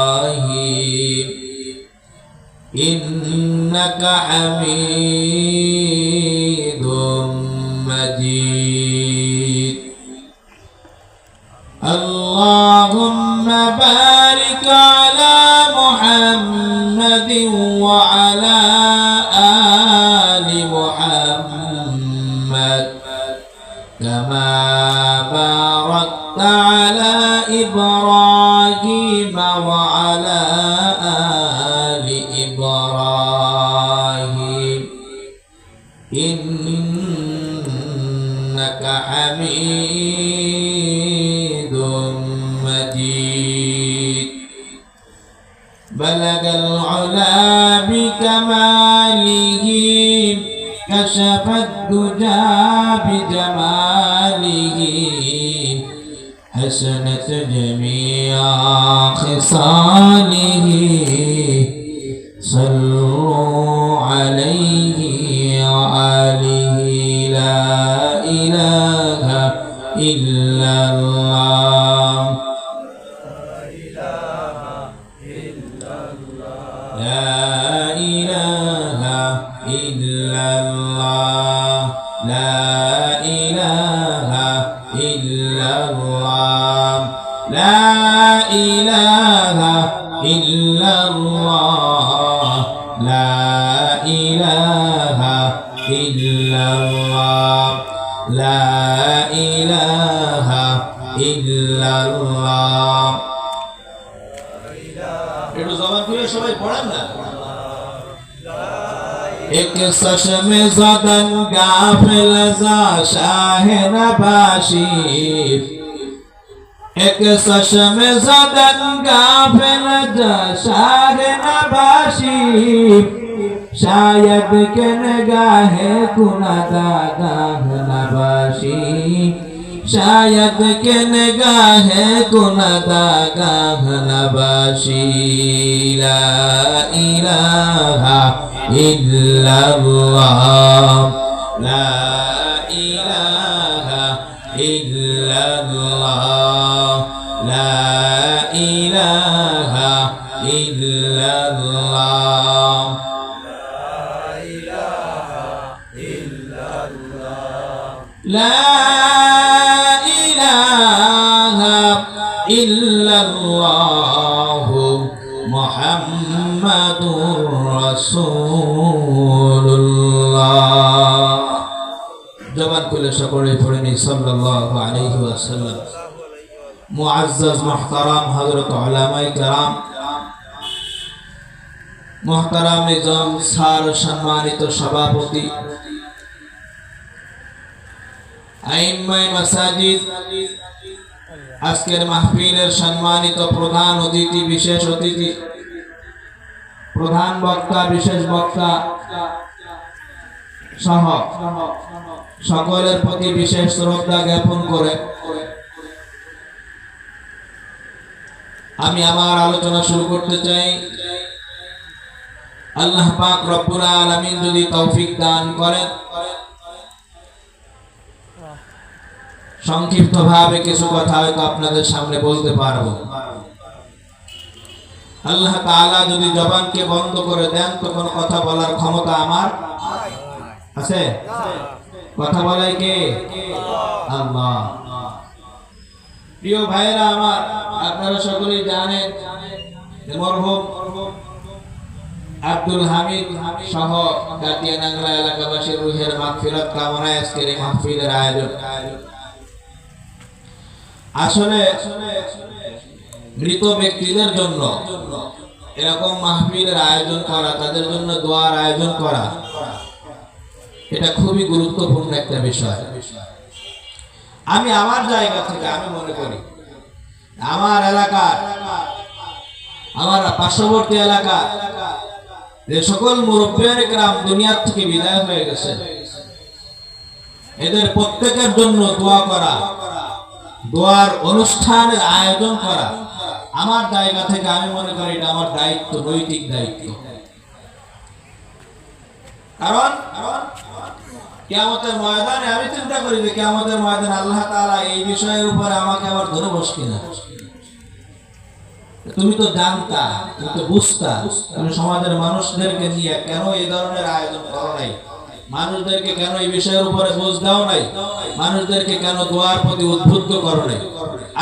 إبراهيم إنك حميد مجيد اللهم بارك على محمد وعلى آل محمد كما باركت على إبراهيم وعلى آل إبراهيم إنك حميد مجيد بلغ العلا بكماله كشف الدجى بجماله حسنت جميع خصاله صلوا عليه وآله لا إله إلا الله لا إله إلا الله لا إله إلا الله لا إله إلا الله لا إله إلا الله لا إله إلا الله একটু জবান খুলে সবাই পড়েন না एक चश्म ज़दन गाफिल ज़ा शाह नबाशी एक चश्म ज़दन गाफिल ज़ा शाह नबाशी शायद के निगाह कुनादा गाह नबाशी शायद के निगाह कुनादा गाह नबाशी ला इलाहा إلا الله لا إله إلا الله لا إله إلا الله لا إله إلا الله محمد রাসূলুল্লাহ জবান খুলে সকলে পড়ে নি সাল্লাল্লাহু আলাইহি ওয়াসাল্লাম মুআজ্জাজ মুহতারাম হযরত উলামায়ে কেরাম মুহতারাম নিজাম স্যার সম্মানিত সভাপতি আইম্মায়ে মাসাজিদ আজকের মাহফিলের সম্মানিত প্রধান অতিথি বিশেষ অতিথি প্রধান বক্তা বিশেষ বক্তা সহ সকলের প্রতি বিশেষ শ্রদ্ধা জ্ঞাপন করে আমি আমার আলোচনা শুরু করতে চাই আল্লাহ পাক রব্বুল আলামিন যদি তৌফিক দান করেন সংক্ষিপ্তভাবে কিছু কথা হয়তো আপনাদের সামনে বলতে পারবো আল্লাহ তাআলা যদি জবানকে বন্ধ করে দেন তখন কথা বলার ক্ষমতা আমার আছে কথা বলে কে আল্লাহ প্রিয় ভাইরা আমার আপনারা সকলেই জানেন মরহুম আব্দুল হামিদ সহ গাতিয়ানাংলা এলাকাবাসীর রুহের মাগফিরাত কামনায় আজকের এই মাহফিলের আয়োজন আসলে মৃত ব্যক্তিদের জন্য এরকম মাহফিলের আয়োজন করা তাদের জন্য দোয়ার আয়োজন করা এটা খুবই গুরুত্বপূর্ণ একটা বিষয় আমি আমার জায়গা থেকে আমি মনে করি আমার এলাকার আমার পার্শ্ববর্তী এলাকা যে সকল মুরব্বিয়ানে কেরাম দুনিয়ার থেকে বিদায় হয়ে গেছে এদের প্রত্যেকের জন্য দোয়া করা দোয়ার অনুষ্ঠানের আয়োজন করা আমার জায়গা থেকে আমি মনে করি এটা আমার দায়িত্ব নৈতিক দায়িত্ব কারণ কিয়ামতের ময়দানে আমি চিন্তা করি যে কিয়ামতের ময়দানে আল্লাহ তাআলা এই বিষয়ের উপরে আমাকে আবার ধরে বসবে না তুমি তো জানতা, তুমি তো বুঝতা, তুমি সমাজের মানুষদেরকে নিয়ে কেন এই ধরনের আয়োজন করো নাই, মানুষদেরকে কেন এই বিষয়ের উপরে বোঝ দাও নাই, মানুষদেরকে কেন দোয়ার প্রতি উদ্বুদ্ধ করো নাই।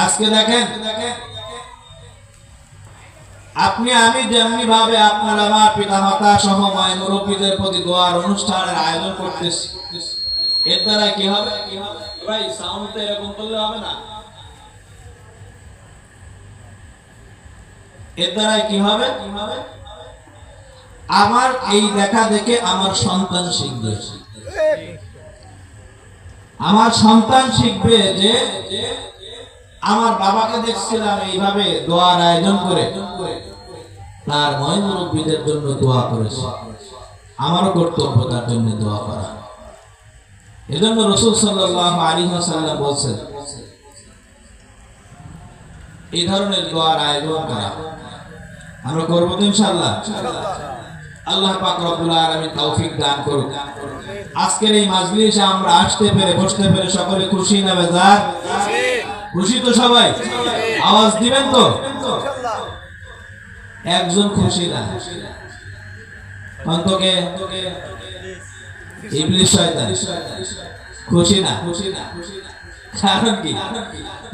আজকে দেখেন আপনি আমি যেমনি ভাবে আপনার আমার পিতা মাতা সহ মায়ের মুরব্বীদের প্রতি দোয়ার অনুষ্ঠানের আয়োজন করতেছি, এর দ্বারা কি হবে? ভাই সাউন্ডটা এরকম করলে হবে না। এর দ্বারা কি হবে? আমার এই দেখা দেখে আমার সন্তান শিখবে, আমার সন্তান শিখবে যে আমার বাবাকে দেখছিলাম এইভাবে দোয়ার আয়োজন করে তার ময় মুরব্বীদের জন্য দোয়া করেছে, আমারও কর্তব্য তার জন্য দোয়া করা। এজন্য রাসূল সাল্লাল্লাহু আলাইহি ওয়াসাল্লাম বলেছেন এই ধরনের দোয়ার আয়োজন করা আমরা করব তো ইনশাআল্লাহ। আল্লাহ পাক রব্বুল আলামিন তৌফিক দান করুন। আজকের এই মাজলিসে আমরা আসতে পেরে বসতে পেরে সকলে খুশি না বেজার? খুশি তো সবাই? আওয়াজ দিবেন তো? একজন খুশি না, অন্তকে ইবলিস শয়তান খুশি না। কারণ কি?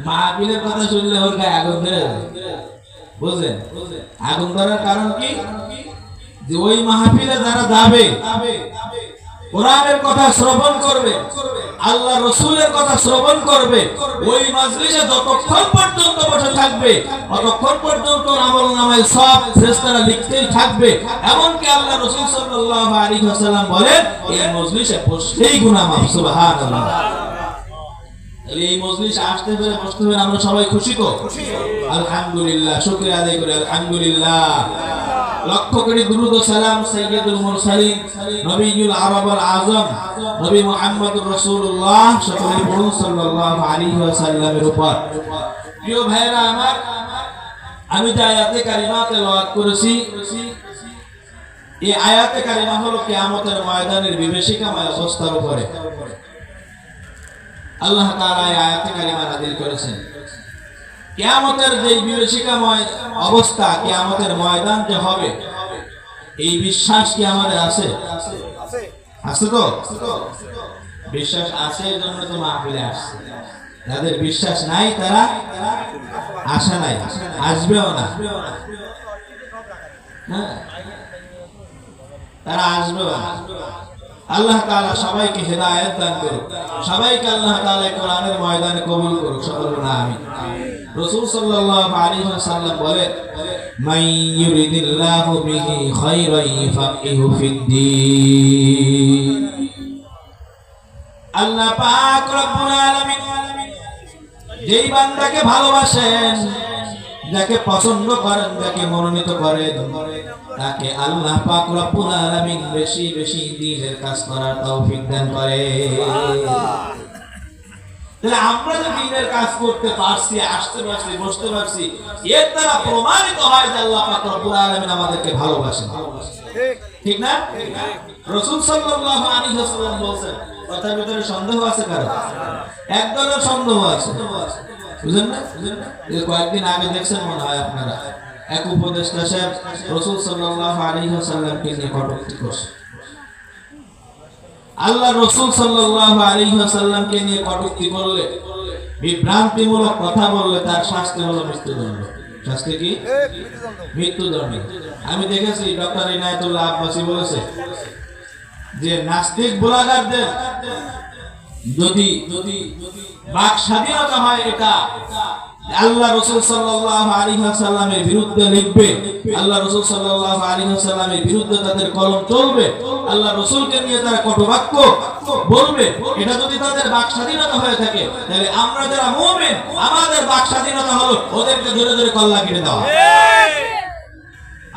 মাহফিলের কথা শুনলে ওর গায়ে আগুন ধরে যায়, বুঝলেন? আগুন ধরার কারণ কি? যে ওই মাহফিলে যারা যাবে, কোরআনের কথা শ্রবণ করবে, আল্লাহ রাসূলের কথা শ্রবণ করবে, ওই মাজলিসে যতক্ষণ পর্যন্ত বসে থাকবে ততক্ষণ পর্যন্ত আমলনামায় সব ফেরেশতারা লিখতেই থাকবে। এমনকি আল্লাহ রাসূল সাল্লাল্লাহু আলাইহি ওয়াসাল্লাম বলেন এই মাজলিসে বসলেই গুনাহ মাফ। সুবহানাল্লাহ। এই মজলিসে আসতে পেরে বসতে পেরে আমরা সবাই খুশি তো? আলহামদুলিল্লাহ, শুকরিয়া আদায় করি আলহামদুলিল্লাহ। লক্ষ কোটি দুরূদ ও সালাম সাইয়্যিদুল মুরসালিন নবিয়ুল আরবুল আযম নবী মুহাম্মদুর রাসূলুল্লাহ সকলেই পড়ুন সাল্লাল্লাহু আলাইহি ওয়াসাল্লামের উপর। প্রিয় ভাইরা আমার, আমি যে আয়াতে কারিমা তেলাওয়াত করেছি, এই আয়াতে কারিমা হলো কিয়ামতের ময়দানের বিভীষিকাময় অবস্থার উপরে আল্লাহ তাআলা এই আয়াতে কারিমা নাযিল করেছেন। কিয়ামতের যে বিভীষিকাময় অবস্থা, কিয়ামতের ময়দান যে হবে, এই বিশ্বাস কি আমাদের আছে? আছে তো? বিশ্বাস আছে, এর জন্য তো মাহফিলে আসছে। যাদের বিশ্বাস নাই তারা আসে নাই, আসবেও না। হ্যাঁ, তারা আসবেও না। আল্লাহ তাআলা সবাইকে হেদায়েত দান করুক, সবাইকে আল্লাহ তাআলা কোরআনের ময়দানে কবুল করুক, সকলে বলুন আমিন। রাসূল সাল্লাল্লাহু আলাইহি ওয়াসাল্লাম বলেন মান ইউরিদিল্লাহু বিহি খায়রান ইউফাক্কিহু ফিদ্দীন। আল্লাহ পাক রব্বুল আলামিন যেই বান্দাকে ভালোবাসেন, যাকে পছন্দ করেন, যাকে মনোনীত করেন, তাকে আল্লাহ পাক রব্বুল আলামিন বেশি বেশি দ্বীনের কাজ করার তৌফিক দান করে। তাহলে আমরা যে দ্বীনের কাজ করতে পারছি, আসতে পারছি, বসতে পারছি, এর দ্বারা প্রমাণিত হয় যে আল্লাহ পাক রব্বুল আলামিন আমাদেরকে ভালোবাসেন। ঠিক না? রাসূল সাল্লাল্লাহু আলাইহি ওয়াসাল্লাম বলেন, কথার ভিতরে সন্দেহ আছে কারো? একদলের সন্দেহ আছে, বুঝেন না? এই কয়েকদিন আগে দেখছেন মনে হয় আপনারা, এক উপদেষ্টা সাহেব রাসূল সাল্লাল্লাহু আলাইহি ওয়াসাল্লামকে নিয়ে কটূক্তি করছে। আল্লাহ রাসূল সাল্লাল্লাহু আলাইহি ওয়াসাল্লামকে নিয়ে কটূক্তি করলে, বিভ্রান্তিমূলক কথা বললে তার শাস্তি হলো মৃত্যুদণ্ড। শাস্তি কি? মৃত্যুদণ্ড। আমি দেখেছি ডক্টর ইনায়েতুল্লাহ আব্বাসী বলেছে যে নাস্তিক ব্লগারদের যদি বাক স্বাধীনতা হয়, এটা আল্লাহ রাসূল সাল্লাল্লাহু আলাইহি ওয়াসাল্লামের বিরুদ্ধে লিখবে, আল্লাহ রাসূল সাল্লাল্লাহু আলাইহি ওয়াসাল্লামের বিরুদ্ধে তাদের কলম চলবে, আল্লাহ রাসূলকে নিয়ে তারা কটুবাক্য বলবে, এটা যদি তাদের বাক স্বাধীনতা হয়ে থাকে, তাহলে আমরা যারা মুমিন আমাদের বাক স্বাধীনতা হলো ওদেরকে ধরে ধরে কল্লা কেটে দেওয়া।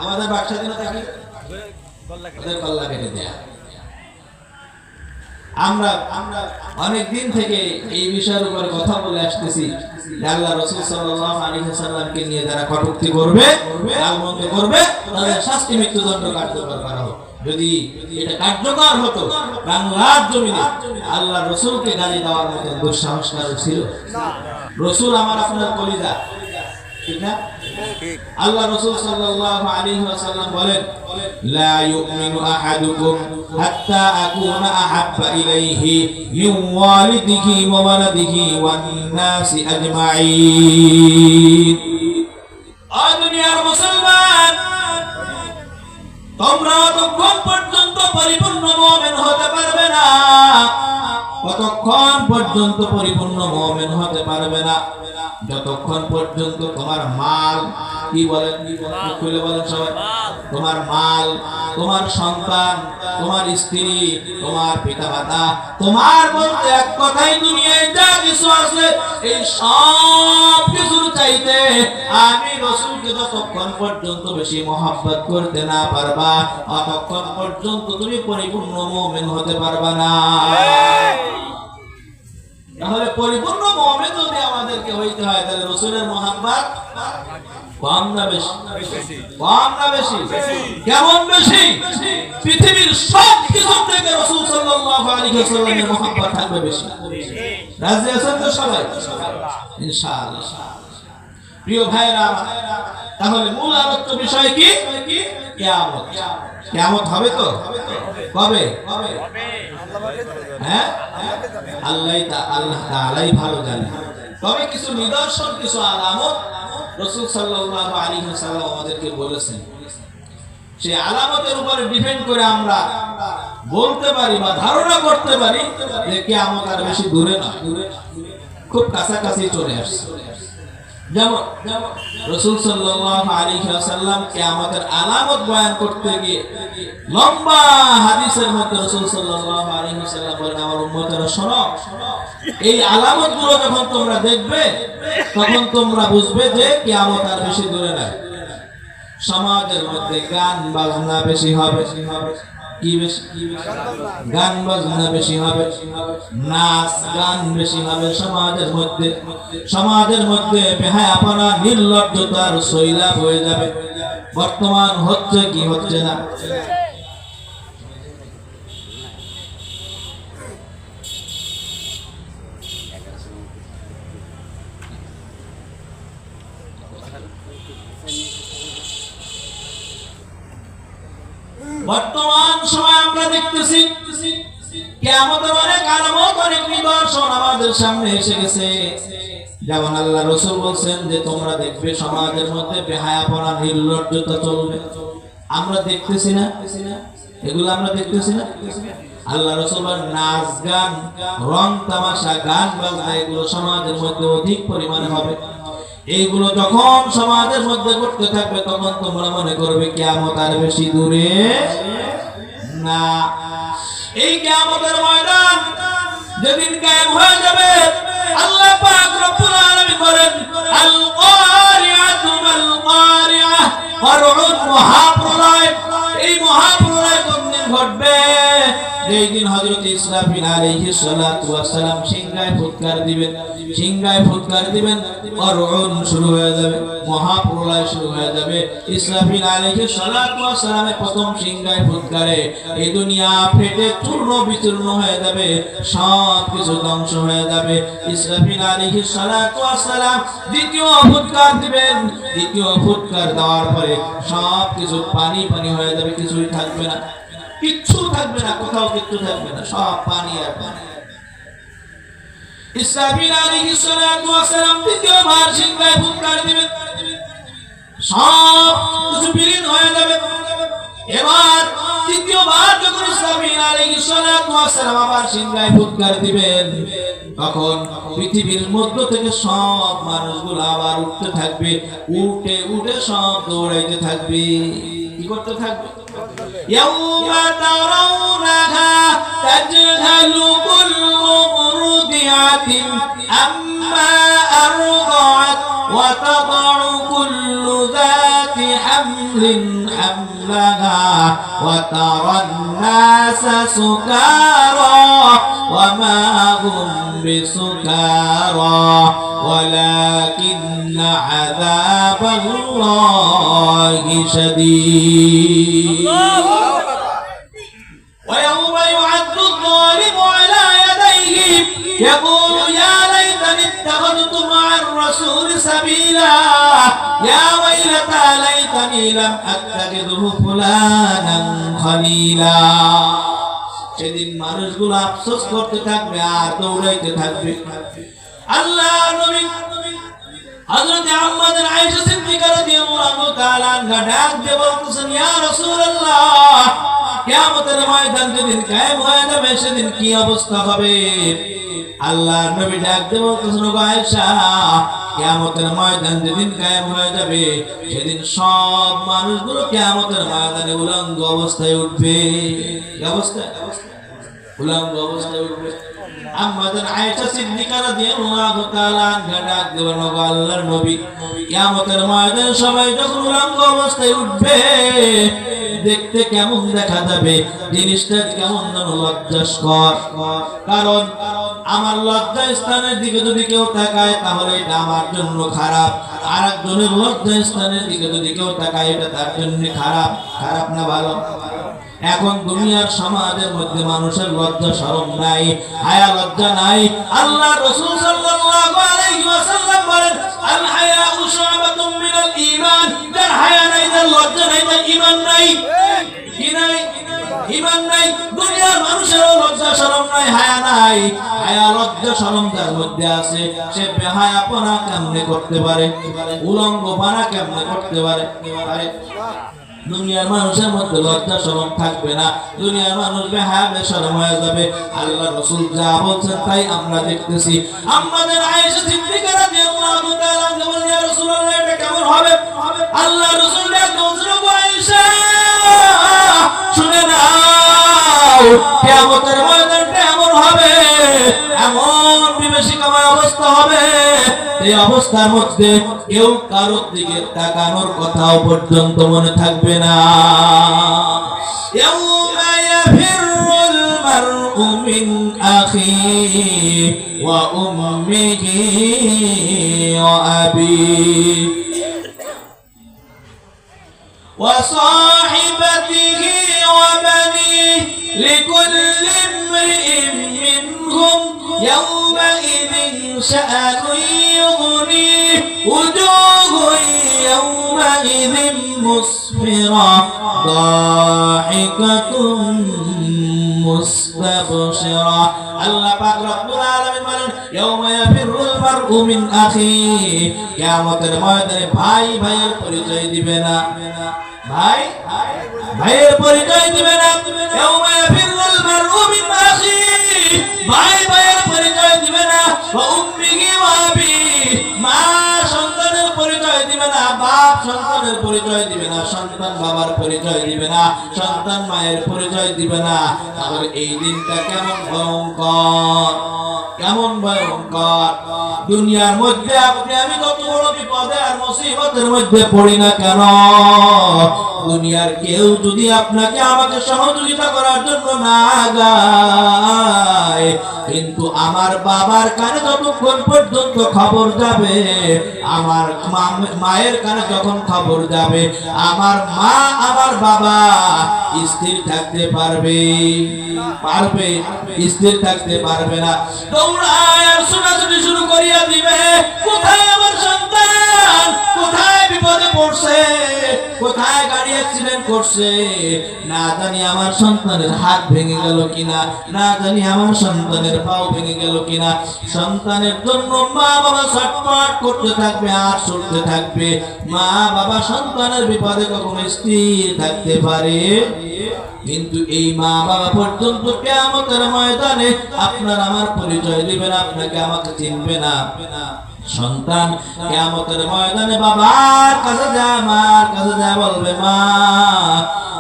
আমাদের বাক স্বাধীনতা কি? ওদের কল্লা কেটে দেওয়া। আমরা অনেক দিন থেকে এই বিষয়ের উপর কথা বলে আসতেছি যে আল্লাহ রাসূল সাল্লাল্লাহু আলাইহি ওয়াসাল্লামকে নিয়ে যারা কটূক্তি করবে, গালমন্দ করবে, তাদের শাস্তি মৃত্যুদণ্ড কার্যকর করা হোক। যদি এটা কার্যকর হতো, বাংলার জমিনে আল্লাহ রাসূলকে গালি দেওয়ার মতো দুঃসাহস কারো ছিল না। রাসূল আমার আপনার কলিজা, ঠিক না? আল্লাহ রাসূল সাল্লাল্লাহু আলাইহি ওয়াসাল্লাম বলেন, লা ইউমিনু আহাদুকুম হাত্তা আকুনা আহাব্বা ইলাইহি মিন ওয়ালিদিহি ওয়া ওয়ালাদিহি ওয়ান নাসি আজমাইন। ও দুনিয়ার মুসলমান, তোমরা ততক্ষণ পর্যন্ত পরিপূর্ণ মুমিন হতে পারবে না, ততক্ষণ পর্যন্ত পরিপূর্ণ মুমিন হতে পারবে না যতক্ষণ পর্যন্ত তোমার মাল, কি বলেন, খুলে বলেন সবাই, তোমার মাল, তোমার সন্তান, তোমার স্ত্রী, তোমার পিতামাতা, তোমার বলতে এক কথাই দুনিয়ায় যা কিছু আছে এই সব কিছুর চাইতে আমি রাসূলকে যতক্ষণ পর্যন্ত বেশি মহব্বত করতে না পারবা ততক্ষণ পর্যন্ত তুমি পরিপূর্ণ মুমিন হতে পারবা না। তাহলে পরিপূর্ণ মুমিন যদি আমাদেরকে হইতে হয় তাহলে রাসূলের মহব্বত কম না বেশি? কম না বেশি? কেমন বেশি? পৃথিবীর সব কিছু থেকে রাসূল সাল্লাল্লাহু আলাইহি ওয়াসাল্লামের মহব্বত থাকবে বেশি। রাজি আছেন তো সবাই? ইনশাআল্লাহ। প্রিয় ভাইরা, তাহলে মূল আলোচ্য বিষয় কি? কিয়ামত। কিয়ামত হবে তো? কবে? হ্যাঁ, আল্লাহ তাআলাই ভালো জানেন। তবে কিছু নিদর্শন, কিছু আলামত রাসূল সাল্লাল্লাহু আলাইহি ওয়াসাল্লাম আমাদেরকে বলেছেন। সেই আলামতের উপরে ডিপেন্ড করে আমরা বলতে পারি বা ধারণা করতে পারি যে কিয়ামত আর বেশি দূরে নয়, খুব কাছাকাছি চলে আসছে। যেমন রাসূল সাল্লাল্লাহু আলাইহি ওয়াসাল্লাম কিয়ামতের আলামত বয়ান করতে গিয়ে লম্বা হাদিসের মধ্যে রাসূল সাল্লাল্লাহু আলাইহি ওয়াসাল্লাম বলেন, আমার উম্মতেরা শোনো, এই আলামতগুলো যখন তোমরা দেখবে তখন তোমরা বুঝবে যে কিয়ামত আর বেশি দূরে নয়। সমাজের মধ্যে গান বাজনা বেশি হবে। কি বেশি? গান বাজনা বেশি হবে, নাচ গান বেশি হবে সমাজের মধ্যে। সমাজের মধ্যে বেহায়াপনা, নির্লজ্জতার সৈলাব হয়ে যাবে। বর্তমান হচ্ছে কি হচ্ছে না? বর্তমান সময় আমরা দেখতেছি কিয়ামতের অনেক আলামত, অনেক নিদর্শন আমাদের সামনে এসে গেছে। যেমন আল্লাহ রাসূল বলেন যে তোমরা দেখবে সমাজের মধ্যে বেহায়াপনা, নির্লজ্জতা চলবে। আমরা দেখতেছি না? এগুলো আমরা দেখতেছি না? আল্লাহ রাসূল বলেন নাচ গান, রং তামাশা, গান বাজনা এগুলো সমাজের মধ্যে অধিক পরিমাণে হবে। এইগুলো যখন সমাজের মধ্যে ঘটতে থাকবে তখন তোমরা মনে করবে কিয়ামত আর বেশি দূরে না। এই কিয়ামতের ময়দান যেদিন কায়েম হয়ে যাবে, আল্লাহ পাক রব্বুল আলামিন বলেন, আল কারিআতু মাল কারিআহ, করুণ মহাপ্রলয়। এই মহাপ্রলয় কোন দিন ঘটবে? যেই দিন হযরত ইসরাফিল আলাইহিস সালাতু ওয়াস সালাম সিংহায় ফুৎকার দিবেন। সিংহায় ফুৎকার দিবেন, করুণ শুরু হয়ে যাবে, মহাপ্রলয় শুরু হয়ে যাবে। ইসরাফিল আলাইহিস সালাতু ওয়াস সালামের প্রথম সিংহায় ফুৎকারে এই দুনিয়া ফেটে চূর্ণ বিচূর্ণ হয়ে যাবে, সব কিছু ধ্বংস হয়ে যাবে। ইসরাফিল আলাইহিস সালাতু ওয়াস সালাম দ্বিতীয় ফুৎকার দিবেন। দ্বিতীয় ফুৎকার দেওয়ার পরে সব কিছু পানি পানি হয়ে যাবে, কিছুই থাকবে না, কিচ্ছু থাকবে না, কোথাও কিচ্ছু থাকবে না, সব পানি আর পানি। ইসরাফিল আলাইহিস সালাতু ওয়াস সালাম দ্বিতীয়বার সিংহায় ফুৎকার দিবেন, সব কিছু বিলীন হয়ে যাবে। এবার তৃতীয়বার যখন ইসরাফিল আলাইহিস সালাতু ওয়াস সালাম আবার সিংহায় ফুৎকার দিবেন, তখন পৃথিবীর মধ্য থেকে সব মানুষগুলো আবার উঠতে থাকবে, উঠে উঠে সব দৌড়াইতে থাকবে। কি করতে থাকবে? ইয়াউমা তারাউনাহা তাজহালু কুল্লু মুরদিআতিন আম্মা আরদাআত ওয়া তাদাউ কুল্লু যাতি হামলিন হামলাহা ওয়া তারান নাসা সুকারা ওয়া মা হুম বিসুকারা ওয়ালাকিন্না আযাবাল্লাহি শাদীদ। ويوم يعض الظالم على يديه يقول يا ليت লাইতানি ইত্তাখাযতু মা'আর রাসূলি সাবিলা ইয়া ওয়াইলাতা লাইতানি লাম আত্তাখিযহু ফুলানান খলিলা। সেদিন মানুষগুলো আফসোস করতে থাকবে আর দৌড়াইতে থাকবে। আল্লাহ নবী হযরত আম্মাদ আয়েশা সিদ্দিকা রাদিয়াল্লাহু তাআলা আনহা ডাক দিয়ে বলতেছেন, ইয়া রাসূলুল্লাহ, কিয়ামতের ময়দান যেদিন কায়েম হয়ে যাবে সেদিন কি অবস্থা হবে? আল্লাহ নবী ডাক দিয়ে বলতেছেন, ওগো আয়েশা, কিয়ামতের ময়দান যেদিন কায়েম হয়ে যাবে সেদিন সব মানুষগুলো কিয়ামতের ময়দানে উলঙ্গ অবস্থায় উঠবে। কি অবস্থা? উলঙ্গ অবস্থায় উঠবে। আম্মাদান আয়েশা সিদ্দিকা রাদিয়াল্লাহু তাআলা আনহা ডাক দিয়ে বলেন, ওগো আল্লাহর নবী, কিয়ামতের ময়দানে সবাই যখন উলঙ্গ অবস্থায় উঠবে দেখতে কেমন দেখা যাবে? জিনিসটা কেমন যেন লজ্জাস্কর। কারণ আমার লজ্জা স্থানের দিকে যদি কেউ তাকায় তাহলে এটা আমার জন্য খারাপ, আর একজনের লজ্জা স্থানের দিকে যদি কেউ তাকায় এটা তার জন্য খারাপ। খারাপ না ভালো? এখন দুনিয়ার সমাজের মধ্যে মানুষের লজ্জা শরম নাই, হায়া লজ্জা নাই। আল্লাহ রাসূল সাল্লাল্লাহু আলাইহি ওয়াসাল্লাম বলেন, আল হায়াউ শু'বাতুম মিনাল ঈমান। যার হায়া নাই, যার লজ্জা নাই, তার ঈমান নাই। কি নাই? ঈমান নাই। দুনিয়ার মানুষেরও লজ্জা শরম নাই, হায়া নাই। হায়া লজ্জা শরম যার মধ্যে আছে সে বেহায়াপনা কেমনে করতে পারে? উলঙ্গপনা কেমনে করতে পারে? দুনিয়ার মানুষের মধ্যে লজ্জা শরম থাকবে না, দুনিয়ার মানুষ বেহায়া বেশরম হয়ে যাবে। আল্লাহ রাসূল যা বলছেন তাই আমরা দেখতেছি। আমাদের আয়েশা সিদ্দিকা রাদিয়াল্লাহু তাআলা বলেন, ইয়া রাসূলুল্লাহ, এটা কেমন হবে? আল্লাহ রাসূল বলছেন, ওগো আয়েশা, শুনে নাও, কিয়ামতের ময়দানটা এমন হবে, এমন বিভীষিকাময় অবস্থা হবে, এই অবস্থার মধ্যে কেউ কারোর দিকে তাকানোর কথাও পর্যন্ত মনে থাকবে না। ইয়াউমা ইয়াফিরুল মার'উ মিন আখিহি ওয়া উম্মিহি ওয়া আবিহি ওয়া সাহিবাতিহি ওয়া বানিহি লিকুল্লি ইমরিইন মিনহুম ইয়াউমাইযিন শাআনুন يغنيه وجوه يومئذ مسفرة ضاحكة مستبشرة। আল্লাহ পাক রব্বুল আলামিন বলেন, ইয়াউমা ইয়াফিরুল মার'উ মিন আখিহি। কিয়ামতের ময়দানে ভাই ভাইয়ের পরিচয় দিবে না, ভাই ভাইয়ের পরিচয় দিবে না। ইয়াউমা ইয়াফিরুল মার'উ মিন আখিহি, ভাই ভাইয়ের পরিচয় দিবে না। ওয়া উম্মিহি ওয়া আবিহি, মা সন্তানের পরিচয় দিবে না, বাপ সন্তানের পরিচয় দিবে না, সন্তান বাবার পরিচয় দিবে না, সন্তান মায়ের পরিচয় দিবে না। তাহলে এই দিনটা কেমন ভয়ঙ্কর, কেমন ভয়ঙ্কর। দুনিয়ার মধ্যে আপনি আমি কত বড় বিপদে আর মুসিবতের মধ্যে পড়ি না কেন, দুনিয়ার কেউ যদি আপনাকে আমাকে সহযোগিতা করার জন্য না গায়, কিন্তু আমার বাবার কানে যতক্ষণ পর্যন্ত খবর যাবে, আমার মায়ের কানে যখন খবর যাবে, আমার মা আমার বাবা স্থির থাকতে পারবে? পারবে? স্থির থাকতে পারবে না। দৌড়ায় আর ছোটাছুটি শুরু করিয়া দিবে, কোথায় আমার সন্তান, কোথায় বিপদে পড়ছে, কোথায় গাড়ি অ্যাক্সিডেন্ট করছে, না জানি আমার সন্তানের হাত ভেঙে গেল কিনা, না জানি আমার সন্তানের পাও ভেঙে গেল কিনা। সন্তানের জন্য মা বাবা ছটফট করতে থাকবে আর ছুটতে থাকবে। মা বাবা সন্তানের বিপদে কখনো স্থির থাকতে পারে? কিন্তু এই মা বাবা পর্যন্ত কিয়ামতের ময়দানে আপনার আমার পরিচয় দিবে না, আপনাকে আমাকে চিনবে না। সন্তান কিয়ামতের ময়দানে বাবার কাছে যায়, মার কাছে যায়, বলবে, মা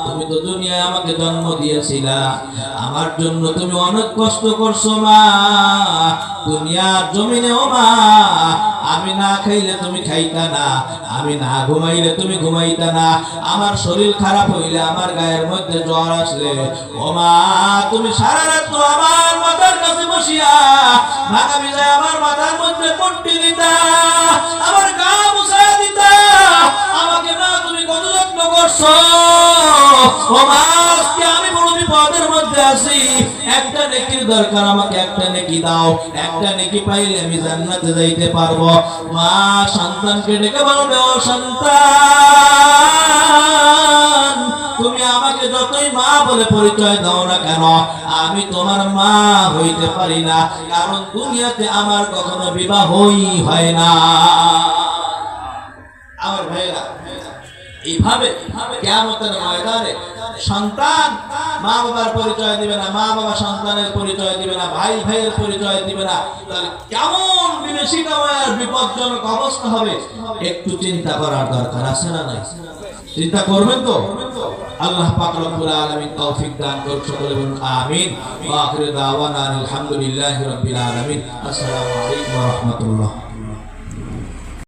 তুমি তো দুনিয়ায় আমাকে জন্ম দিয়েছিলা, আমার জন্য তুমি অনেক কষ্ট করছো মা, দুনিয়ার জমিনেও মা আমি না খাইলে তুমি খাইতা না, আমি না ঘুমাইলে তুমি ঘুমাইতা না, আমার শরীর খারাপ হইলে, আমার গায়ের মধ্যে জ্বর আসলে, ও মা তুমি সারা রাত আমার মাথার কাছে বসিয়া ভাঙা বিজায় আমার মাথার মধ্যে পট্টি দিতা, আমার গা মুছাইয়া দিতা, আমাকে না তুমি কত যত্ন করছো। ও মা আজকে আমি বড় বিপদ বিপদের মধ্যে আছি, একটা নেকির দরকার, আমাকে একটা নেকি দাও, একটা নেকি পাইলে আমি জান্নাতে যাইতে পারবো। মা সন্তানকে ডেকে বলবে, ও সন্তান, তুমি আমাকে যতই মা বলে পরিচয় দাও না কেন, আমি তোমার মা হইতে পারি না, কারণ দুনিয়াতে আমার কখনো বিবাহই হয় না। আমার ভাইরা, এইভাবে কিয়ামতের ময়দানে সন্তান মা বাবার পরিচয় দিবে না, মা বাবা সন্তানের পরিচয় দিবে না, ভাই ভাইয়ের পরিচয় দিবে না, তাহলে কেমন বিভীষিকাময় আর বিপজ্জনক অবস্থা হবে, একটু চিন্তা করার দরকার আছে না নাই? চিন্তা করবেন তো? আল্লাহ পাক রব্বুল আলামিন তৌফিক দান করুন, সকলে বলুন আমিন। ওয়া আখিরু দাওয়ানা আলহামদুলিল্লাহি রাব্বিল আলামিন। আসসালামু আলাইকুম ওয়া রাহমাতুল্লাহ।